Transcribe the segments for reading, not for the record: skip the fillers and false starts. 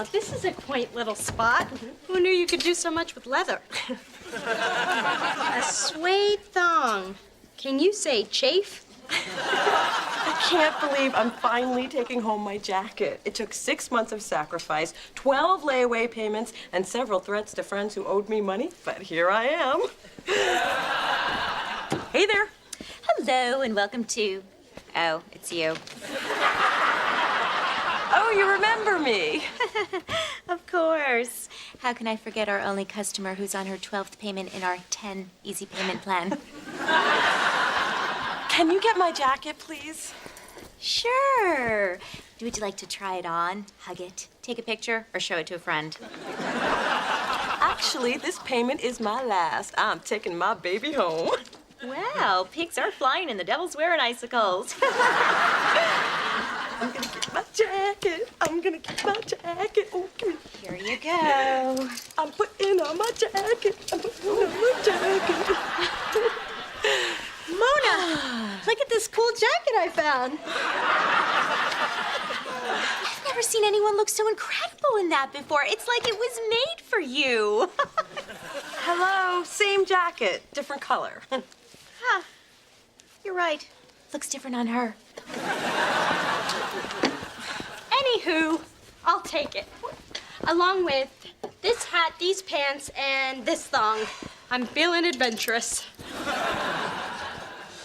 Oh, this is a quaint little spot. Who knew you could do so much with leather? A suede thong. Can you say chafe? I can't believe I'm finally taking home my jacket. It took 6 months of sacrifice, 12 layaway payments, and several threats to friends who owed me money, but here I am. Hey there. Hello, and welcome to... Oh, it's you. Oh, you remember me. Of course. How can I forget our only customer who's on her 12th payment in our 10 easy payment plan? Can you get my jacket, please? Sure. Would you like to try it on, hug it, take a picture, or show it to a friend? Actually, this payment is my last. I'm taking my baby home. Wow, pigs are flying and the devil's wearing icicles. I'm gonna get my jacket. I'm gonna get my jacket. Oh, come Here you go. I'm putting on my jacket. I'm putting on my jacket. Mona, look at this cool jacket I found. I've never seen anyone look so incredible in that before. It's like it was made for you. Hello, same jacket, different color. Huh. You're right. Looks different on her. Anywho, I'll take it. Along with this hat, these pants, and this thong. I'm feeling adventurous.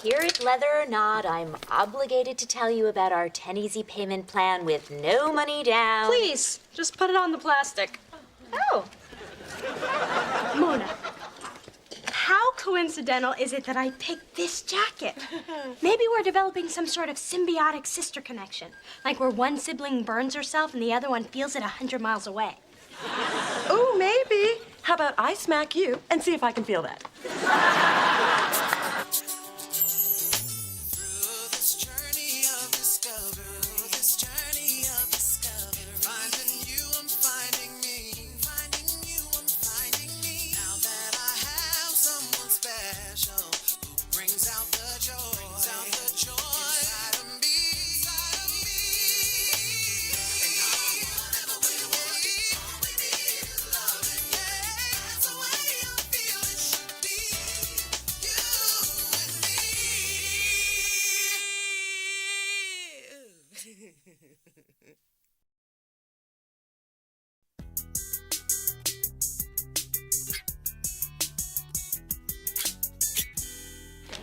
Hear it leather or not, I'm obligated to tell you about our 10 easy payment plan with no money down. Please, just put it on the plastic. Oh. Mona, how coincidental is it that I picked this jacket? Maybe we're developing some sort of symbiotic sister connection, like where one sibling burns herself and the other one feels it 100 miles away. Oh, maybe. How about I smack you and see if I can feel that?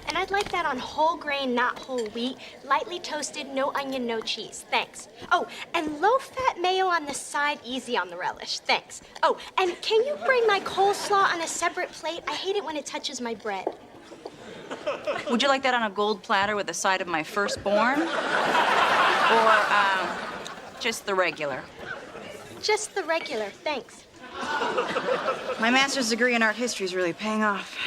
And I'd like that on whole grain, not whole wheat, lightly toasted, no onion, no cheese. Thanks. Oh, and low-fat mayo on the side, easy on the relish. Thanks. Oh, and can you bring my coleslaw on a separate plate? I hate it when it touches my bread. Would you like that on a gold platter with a side of my firstborn? Or, just the regular? Just the regular, thanks. My master's degree in art history is really paying off.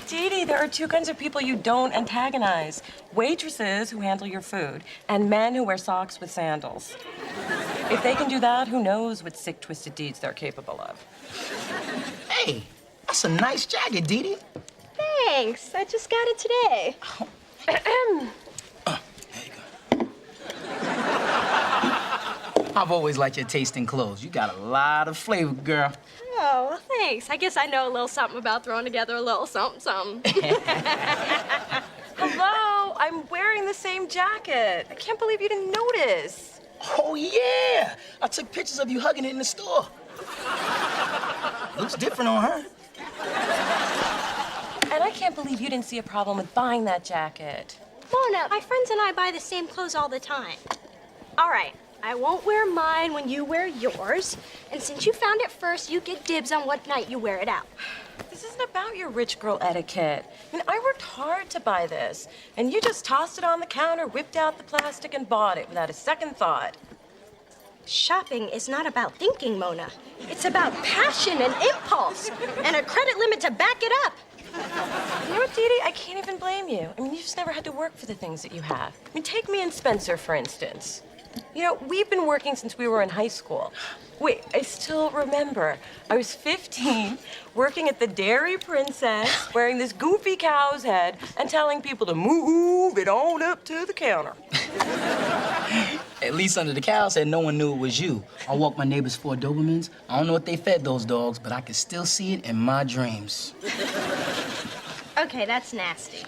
Dee Dee, there are two kinds of people you don't antagonize. Waitresses who handle your food, and men who wear socks with sandals. If they can do that, who knows what sick, twisted deeds they're capable of. Hey, that's a nice jacket, Dee Dee. Thanks. I just got it today. There you go. I've always liked your taste in clothes. You got a lot of flavor, girl. Oh, well, thanks. I guess I know a little something about throwing together a little something. Hello, I'm wearing the same jacket. I can't believe you didn't notice. Oh, yeah. I took pictures of you hugging it in the store. Looks different on her. And I can't believe you didn't see a problem with buying that jacket. Mona, my friends and I buy the same clothes all the time. All right, I won't wear mine when you wear yours. And since you found it first, you get dibs on what night you wear it out. This isn't about your rich girl etiquette. I mean, I worked hard to buy this, and you just tossed it on the counter, whipped out the plastic, and bought it without a second thought. Shopping is not about thinking, Mona. It's about passion and impulse, and a credit limit to back it up. You know what, Dee Dee? I can't even blame you. I mean, you just never had to work for the things that you have. I mean, take me and Spencer, for instance. You know, we've been working since we were in high school. Wait, I still remember. I was 15, working at the Dairy Princess, wearing this goofy cow's head, and telling people to move it on up to the counter. At least under the cow said no one knew it was you. I walked my neighbors 4 Dobermans. I don't know what they fed those dogs, but I can still see it in my dreams. Okay, that's nasty.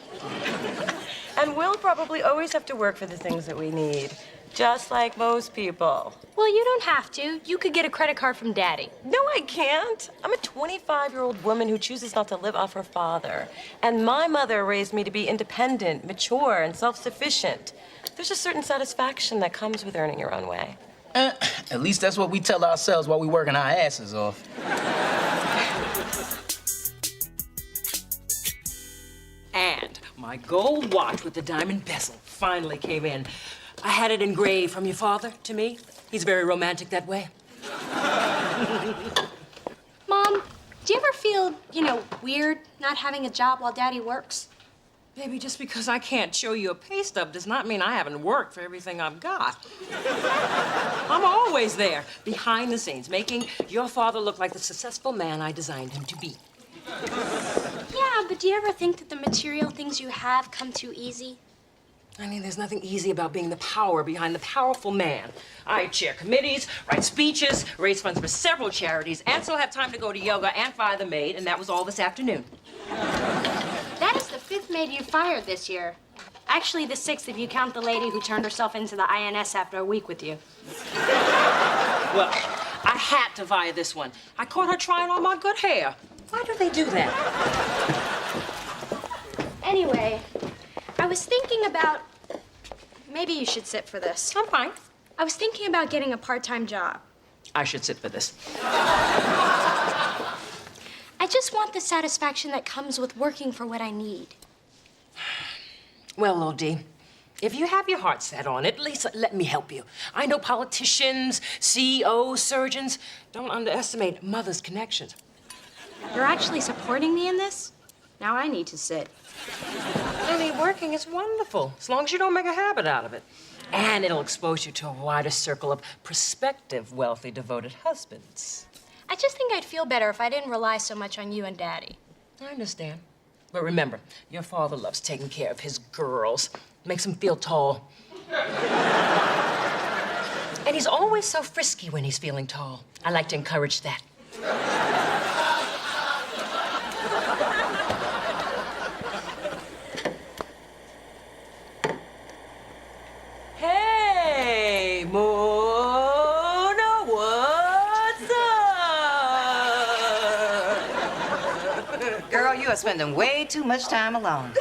And we'll probably always have to work for the things that we need, just like most people. Well, you don't have to. You could get a credit card from Daddy. No, I can't. I'm a 25-year-old woman who chooses not to live off her father. And my mother raised me to be independent, mature, and self-sufficient. There's a certain satisfaction that comes with earning your own way. At least that's what we tell ourselves while we working our asses off. And my gold watch with the diamond bezel finally came in. I had it engraved from your father to me. He's very romantic that way. Mom, do you ever feel, weird not having a job while Daddy works? Baby, just because I can't show you a pay stub does not mean I haven't worked for everything I've got. I'm always there, behind the scenes, making your father look like the successful man I designed him to be. Yeah, but do you ever think that the material things you have come too easy? I mean, there's nothing easy about being the power behind the powerful man. I chair committees, write speeches, raise funds for several charities, and still have time to go to yoga and fire the maid, and that was all this afternoon. That is the 5th maid you fired this year. Actually, the 6th if you count the lady who turned herself into the INS after a week with you. Well, I had to fire this one. I caught her trying on my good hair. Why do they do that? Anyway, I was thinking about... Maybe you should sit for this. I'm fine. I was thinking about getting a part-time job. I should sit for this. I just want the satisfaction that comes with working for what I need. Well, old Dee, if you have your heart set on it, at least let me help you. I know politicians, CEOs, surgeons. Don't underestimate mother's connections. You're actually supporting me in this? Now I need to sit. Honey, working is wonderful, as long as you don't make a habit out of it. And it'll expose you to a wider circle of prospective, wealthy, devoted husbands. I just think I'd feel better if I didn't rely so much on you and Daddy. I understand. But remember, your father loves taking care of his girls. Makes him feel tall. And he's always so frisky when he's feeling tall. I like to encourage that. Hey, Mona, what's up? Girl, you are spending way too much time alone.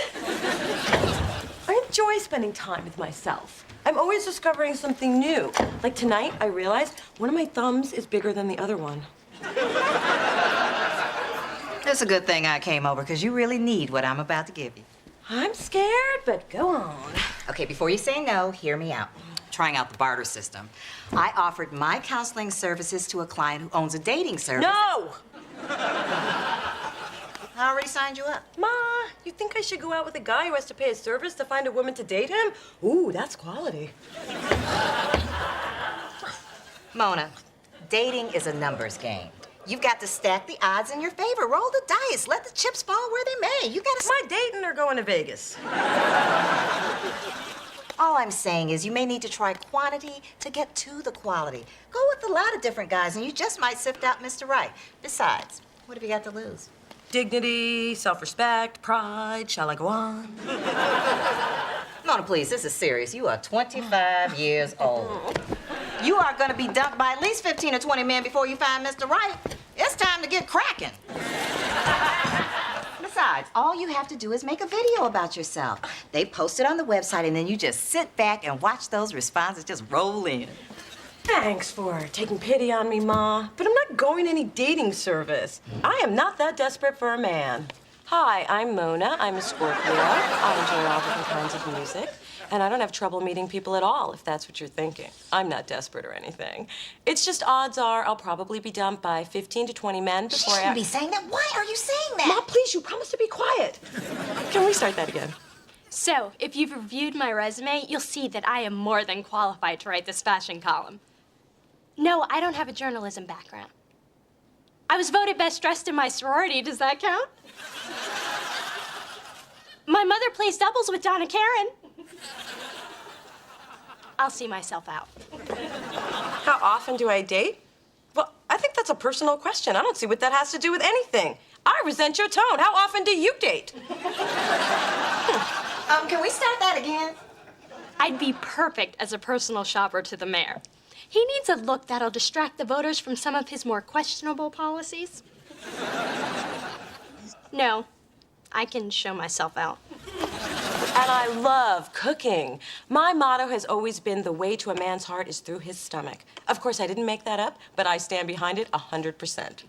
I enjoy spending time with myself. I'm always discovering something new. Like tonight, I realized one of my thumbs is bigger than the other one. It's a good thing I came over, because you really need what I'm about to give you. I'm scared, but go on. Okay, before you say no, hear me out. Trying out the barter system. I offered my counseling services to a client who owns a dating service. No! I already signed you up. Ma, you think I should go out with a guy who has to pay a service to find a woman to date him? Ooh, that's quality. Mona, dating is a numbers game. You've got to stack the odds in your favor. Roll the dice. Let the chips fall where they may. You gotta... Am I dating or going to Vegas? All I'm saying is you may need to try quantity to get to the quality. Go with a lot of different guys, and you just might sift out Mr. Right. Besides, what have you got to lose? Dignity, self-respect, pride. Shall I go on? Mona, please, this is serious. You are 25 years old. You are going to be dumped by at least 15 or 20 men before you find Mr. Right. It's time to get cracking. Besides, all you have to do is make a video about yourself. They post it on the website, and then you just sit back and watch those responses just roll in. Thanks for taking pity on me, Ma. But I'm not going to any dating service. I am not that desperate for a man. Hi, I'm Mona. I'm a Scorpio. I enjoy all different kinds of music. And I don't have trouble meeting people at all, if that's what you're thinking. I'm not desperate or anything. It's just odds are I'll probably be dumped by 15 to 20 men She before shouldn't be saying that. Why are you saying that? Ma, please, you promised to be quiet. Can we start that again? So, if you've reviewed my resume, you'll see that I am more than qualified to write this fashion column. No, I don't have a journalism background. I was voted best dressed in my sorority. Does that count? My mother plays doubles with Donna Karen. I'll see myself out. How often do I date? Well, I think that's a personal question. I don't see what that has to do with anything. I resent your tone. How often do you date? Can we start that again? I'd be perfect as a personal shopper to the mayor. He needs a look that'll distract the voters from some of his more questionable policies. No, I can show myself out. And I love cooking. My motto has always been the way to a man's heart is through his stomach. Of course, I didn't make that up, but I stand behind it 100%.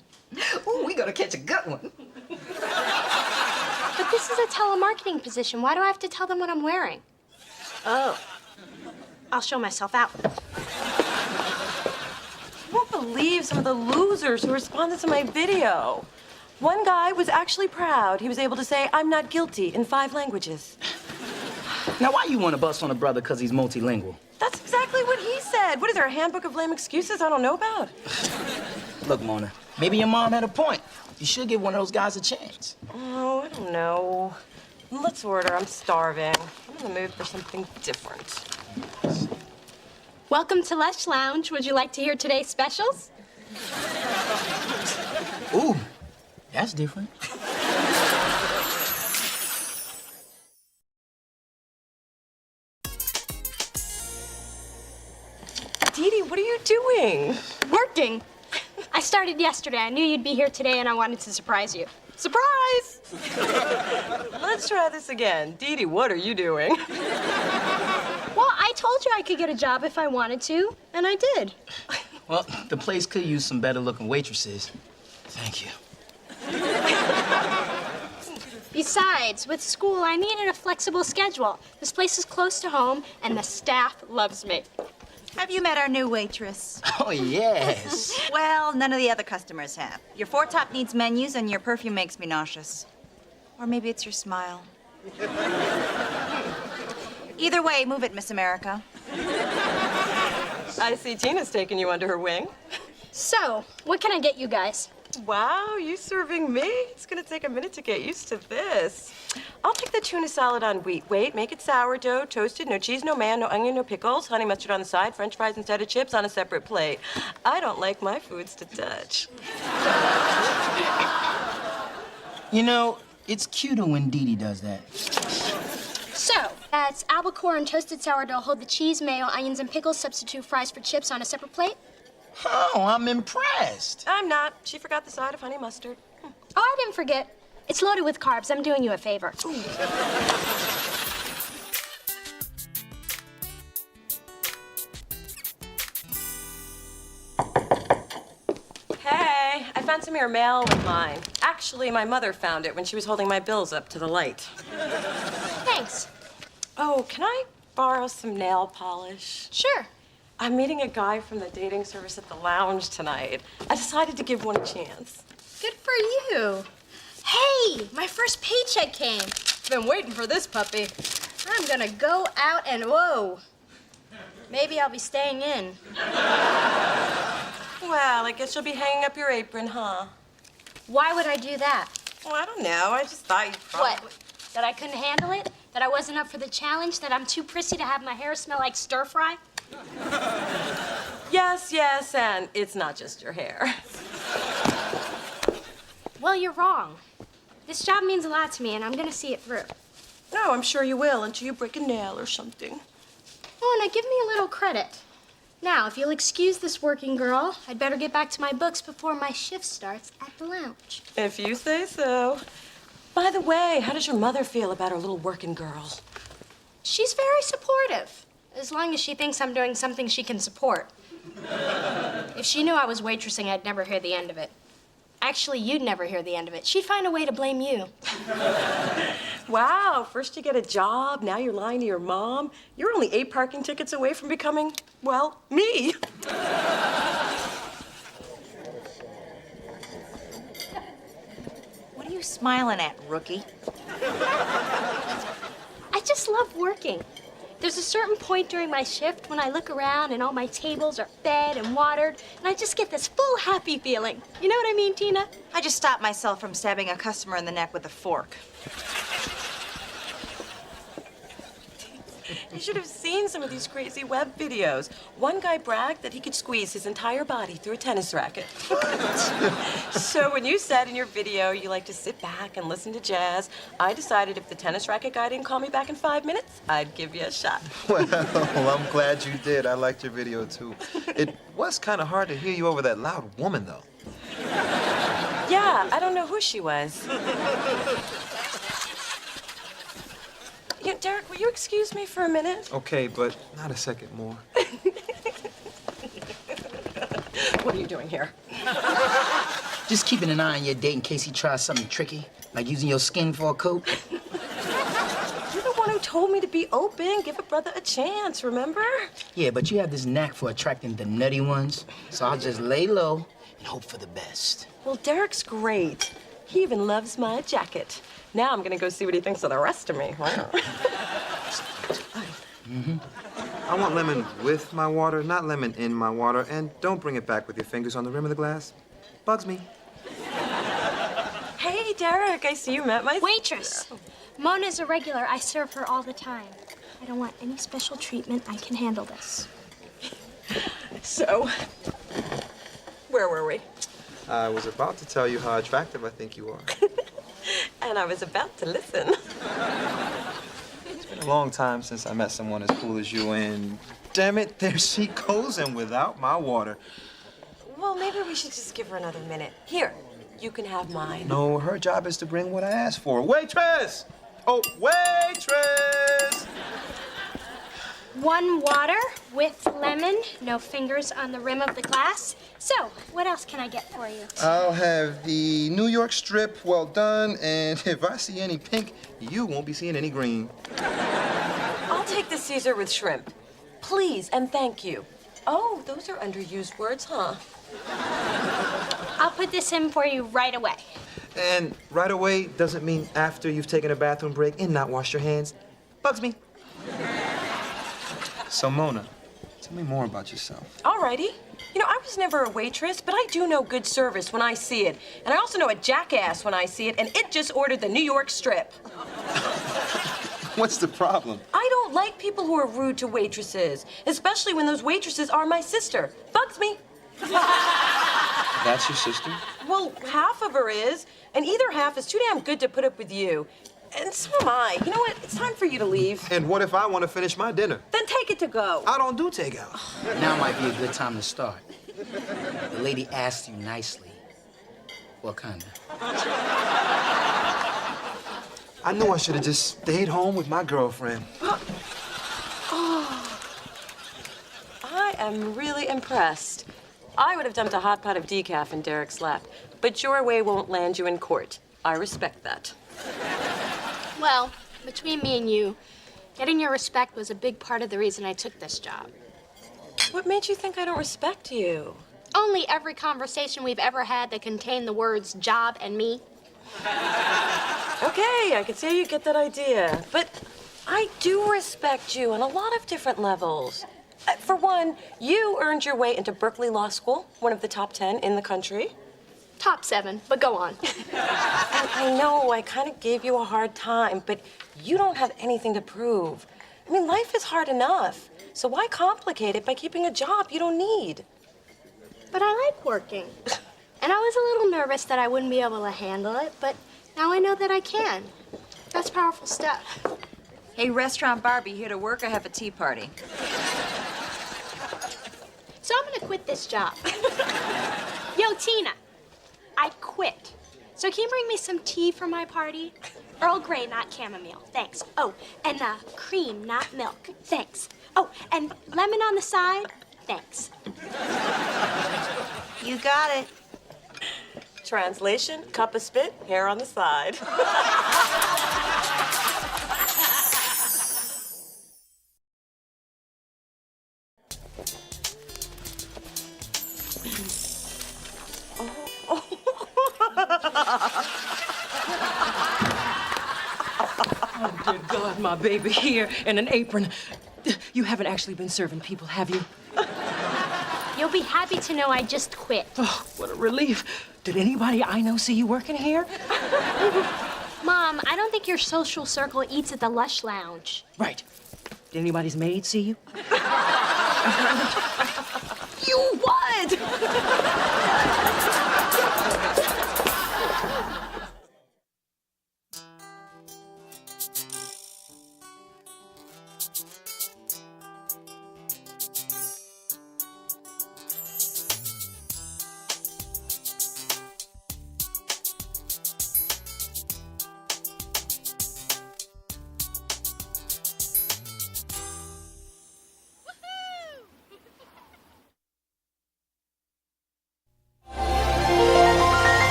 Ooh, we gonna catch a good one. But this is a telemarketing position. Why do I have to tell them what I'm wearing? Oh, I'll show myself out. I won't believe some of the losers who responded to my video. One guy was actually proud. He was able to say, "I'm not guilty" in 5 languages. Now, why you want to bust on a brother because he's multilingual? That's exactly what he said. What is there, a handbook of lame excuses I don't know about? Look, Mona, maybe your mom had a point. You should give one of those guys a chance. Oh, I don't know. Let's order. I'm starving. I'm in the mood for something different. Welcome to Lush Lounge. Would you like to hear today's specials? Ooh, that's different. Dee Dee, what are you doing? Working. I started yesterday. I knew you'd be here today, and I wanted to surprise you. Surprise! Let's try this again. Dee Dee, what are you doing? Well, I told you I could get a job if I wanted to, and I did. Well, the place could use some better-looking waitresses. Thank you. Besides, with school, I needed a flexible schedule. This place is close to home, and the staff loves me. Have you met our new waitress? Oh, yes. Well, none of the other customers have. Your 4 top needs menus, and your perfume makes me nauseous. Or maybe it's your smile. Either way, move it, Miss America. I see Tina's taking you under her wing. So, what can I get you guys? Wow, you serving me? It's gonna take a minute to get used to this. I'll take the tuna salad on wheat. Wait, make it sourdough, toasted, no cheese, no mayo, no onion, no pickles, honey mustard on the side, French fries instead of chips on a separate plate. I don't like my foods to touch. You know, it's cuter when Dee Dee does that. So, that's albacore and toasted sourdough. Hold the cheese, mayo, onions, and pickles. Substitute fries for chips on a separate plate. Oh, I'm impressed. I'm not. She forgot the side of honey mustard. Oh, I didn't forget. It's loaded with carbs. I'm doing you a favor. Hey, I found some of your mail with mine. Actually, my mother found it when she was holding my bills up to the light. Thanks. Oh, can I borrow some nail polish? Sure. I'm meeting a guy from the dating service at the lounge tonight. I decided to give one a chance. Good for you. Hey, my first paycheck came. Been waiting for this puppy. I'm gonna go out and whoa. Maybe I'll be staying in. Well, I guess you'll be hanging up your apron, huh? Why would I do that? Well, I don't know. I just thought you'd probably... What? That I couldn't handle it? That I wasn't up for the challenge? That I'm too prissy to have my hair smell like stir fry? Yes, yes, and it's not just your hair. Well, you're wrong. This job means a lot to me, and I'm gonna see it through. No, I'm sure you will until you break a nail or something. Oh, now give me a little credit. Now, if you'll excuse this working girl, I'd better get back to my books before my shift starts at the lounge. If you say so. By the way, how does your mother feel about her little working girl? She's very supportive, as long as she thinks I'm doing something she can support. If she knew I was waitressing, I'd never hear the end of it. Actually, you'd never hear the end of it. She'd find a way to blame you. Wow, first you get a job, now you're lying to your mom. You're only 8 parking tickets away from becoming, well, me. What are you smiling at, rookie? I just love working. There's a certain point during my shift when I look around and all my tables are fed and watered, and I just get this full happy feeling. You know what I mean, Tina? I just stopped myself from stabbing a customer in the neck with a fork. You should have seen some of these crazy web videos. One guy bragged that he could squeeze his entire body through a tennis racket. So when you said in your video you like to sit back and listen to jazz, I decided if the tennis racket guy didn't call me back in 5 minutes, I'd give you a shot. Well, I'm glad you did. I liked your video, too. It was kind of hard to hear you over that loud woman, though. Yeah, I don't know who she was. Derek, will you excuse me for a minute? Okay, but not a second more. What are you doing here? Just keeping an eye on your date in case he tries something tricky, like using your skin for a coat. You're the one who told me to be open, give a brother a chance, remember? Yeah, but you have this knack for attracting the nutty ones, so I'll just lay low and hope for the best. Well, Derek's great. He even loves my jacket. Now I'm gonna go see what he thinks of the rest of me. Wow. I want lemon with my water, not lemon in my water. And don't bring it back with your fingers on the rim of the glass. Bugs me. Hey, Derek, I see you met my... Waitress. Mona's a regular. I serve her all the time. I don't want any special treatment. I can handle this. So, where were we? I was about to tell you how attractive I think you are. And I was about to listen. It's been a long time since I met someone as cool as you, and damn it, there she goes, and without my water. Well, maybe we should just give her another minute. Here, you can have mine. No, her job is to bring what I asked for. Waitress! Oh, waitress! One water with lemon, no fingers on the rim of the glass. So, what else can I get for you? I'll have the New York strip, well done, and if I see any pink, you won't be seeing any green. I'll take the Caesar with shrimp. Please and thank you. Oh, those are underused words, huh? I'll put this in for you right away. And right away doesn't mean after you've taken a bathroom break and not washed your hands. Bugs me. So, Mona, tell me more about yourself. Alrighty. You know, I was never a waitress, but I do know good service when I see it. And I also know a jackass when I see it, and it just ordered the New York strip. What's the problem? I don't like people who are rude to waitresses, especially when those waitresses are my sister. Bugs me. That's your sister? Well, half of her is, and either half is too damn good to put up with you. And so am I. You know what? It's time for you to leave. And what if I want to finish my dinner? Then take it to go. I don't do takeout. Now might be a good time to start. The lady asked you nicely. What kind of? I knew I should have just stayed home with my girlfriend. I am really impressed. I would have dumped a hot pot of decaf in Derek's lap, but your way won't land you in court. I respect that. Well, between me and you, getting your respect was a big part of the reason I took this job. What made you think I don't respect you? Only every conversation we've ever had that contained the words job and me. Okay, I can see how you get that idea, but I do respect you on a lot of different levels. For one, you earned your way into Berkeley Law School, one of the top 10 in the country. Top 7, but go on. And I know I kind of gave you a hard time, but you don't have anything to prove. I mean, life is hard enough, so why complicate it by keeping a job you don't need? But I like working. And I was a little nervous that I wouldn't be able to handle it, but now I know that I can. That's powerful stuff. Hey, Restaurant Barbie, here to work or have a tea party? So I'm gonna quit this job. Yo, Tina, I quit. So can you bring me some tea for my party? Earl Grey, not chamomile. Thanks. Oh, and cream, not milk. Thanks. Oh, and lemon on the side. Thanks. You got it. Translation, cup of spit, hair on the side. Oh, dear God, my baby here in an apron. You haven't actually been serving people, have you? You'll be happy to know I just quit. Oh, what a relief. Did anybody I know see you working here? Mom, I don't think your social circle eats at the Lush Lounge. Right. Did anybody's maid see you? You what?